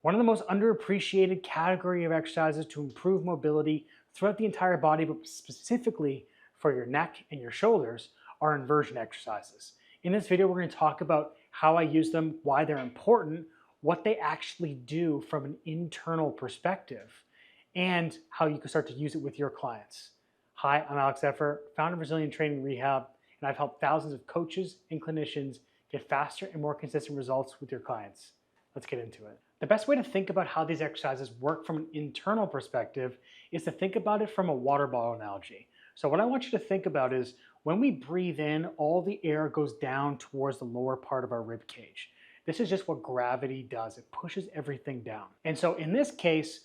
One of the most underappreciated category of exercises to improve mobility throughout the entire body, but specifically for your neck and your shoulders, are inversion exercises. In this video, we're going to talk about how I use them, why they're important, what they actually do from an internal perspective, and how you can start to use it with your clients. Hi, I'm Alex Effer, founder of Resilient Training Rehab, and I've helped thousands of coaches and clinicians get faster and more consistent results with your clients. Let's get into it. The best way to think about how these exercises work from an internal perspective is to think about it from a water bottle analogy. So what I want you to think about is when we breathe in, all the air goes down towards the lower part of our rib cage. This is just what gravity does. It pushes everything down. And so in this case,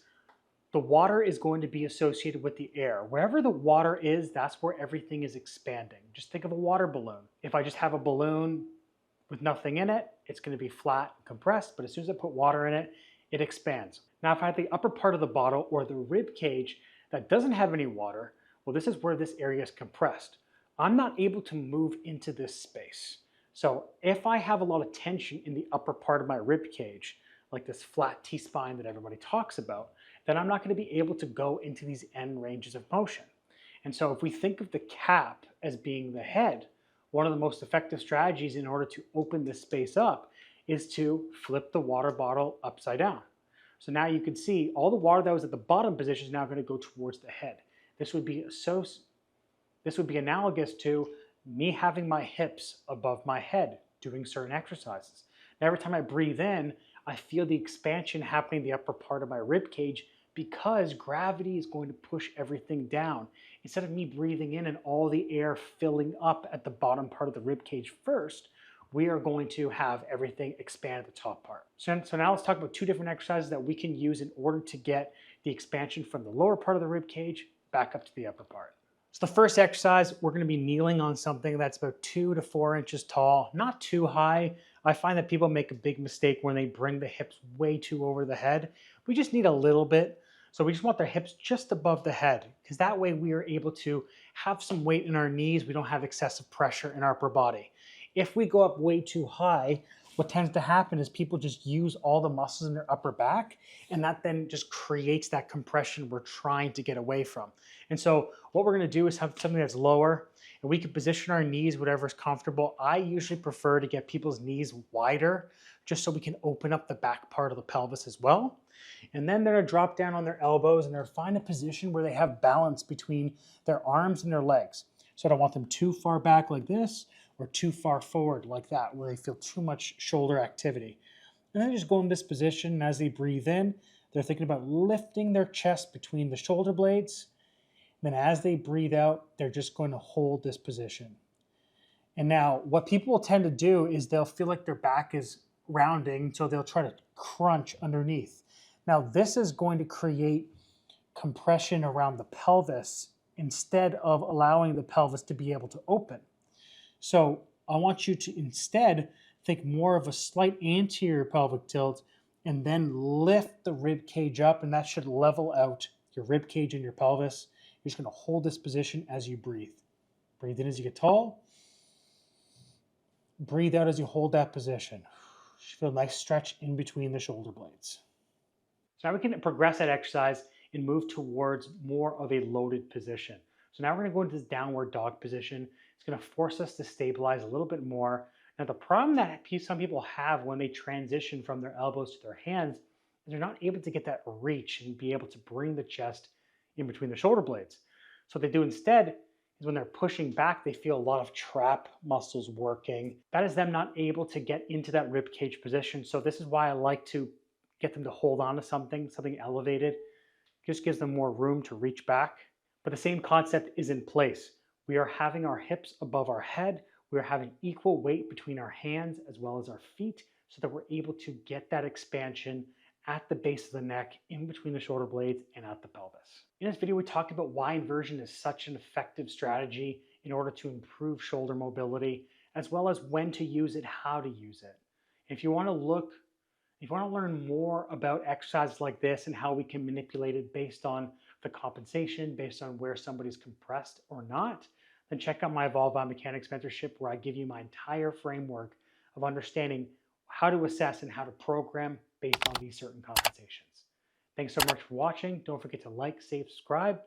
the water is going to be associated with the air. Wherever the water is, that's where everything is expanding. Just think of a water balloon. If I just have a balloon with nothing in it, it's going to be flat and compressed, but as soon as I put water in it, it expands. Now, if I have the upper part of the bottle or the rib cage that doesn't have any water, well, this is where this area is compressed. I'm not able to move into this space. So if I have a lot of tension in the upper part of my rib cage, like this flat T-spine that everybody talks about, then I'm not going to be able to go into these end ranges of motion. And so if we think of the cap as being the head, one of the most effective strategies in order to open this space up is to flip the water bottle upside down. So now you can see all the water that was at the bottom position is now going to go towards the head. This would be analogous to me having my hips above my head doing certain exercises. Now every time I breathe in, I feel the expansion happening in the upper part of my rib cage because gravity is going to push everything down. Instead of me breathing in and all the air filling up at the bottom part of the rib cage first, we are going to have everything expand at the top part. So now let's talk about two different exercises that we can use in order to get the expansion from the lower part of the rib cage back up to the upper part. So the first exercise, we're going to be kneeling on something that's about 2 to 4 inches tall, not too high. I find that people make a big mistake when they bring the hips way too over the head. We just need a little bit. So we just want their hips just above the head because that way we are able to have some weight in our knees. We don't have excessive pressure in our upper body. If we go up way too high, what tends to happen is people just use all the muscles in their upper back, and that then just creates that compression we're trying to get away from. And so what we're gonna do is have something that's lower, and we can position our knees, whatever is comfortable. I usually prefer to get people's knees wider, just so we can open up the back part of the pelvis as well. And then they're gonna drop down on their elbows, and they're find a position where they have balance between their arms and their legs. So I don't want them too far back like this, or too far forward like that, where they feel too much shoulder activity. And then just go in this position, and as they breathe in, they're thinking about lifting their chest between the shoulder blades. And then as they breathe out, they're just going to hold this position. And now what people will tend to do is they'll feel like their back is rounding, so they'll try to crunch underneath. Now this is going to create compression around the pelvis instead of allowing the pelvis to be able to open. So I want you to instead think more of a slight anterior pelvic tilt and then lift the rib cage up, and that should level out your rib cage and your pelvis. You're just going to hold this position as you breathe. Breathe in as you get tall. Breathe out as you hold that position. You feel a nice stretch in between the shoulder blades. So now we can progress that exercise and move towards more of a loaded position. So now we're going to go into this downward dog position. It's going to force us to stabilize a little bit more. Now the problem that some people have when they transition from their elbows to their hands is they're not able to get that reach and be able to bring the chest in between the shoulder blades. So what they do instead is when they're pushing back, they feel a lot of trap muscles working. That is them not able to get into that rib cage position. So this is why I like to get them to hold on to something elevated. It just gives them more room to reach back. But the same concept is in place. We are having our hips above our head. We are having equal weight between our hands as well as our feet so that we're able to get that expansion at the base of the neck, in between the shoulder blades, and at the pelvis. In this video, we talked about why inversion is such an effective strategy in order to improve shoulder mobility, as well as when to use it, how to use it. If you want to learn more about exercises like this and how we can manipulate it based on the compensation, based on where somebody's compressed or not, then check out my Evolve Biomechanics mentorship, where I give you my entire framework of understanding how to assess and how to program based on these certain compensations. Thanks so much for watching. Don't forget to like, save, subscribe.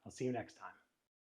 I'll see you next time.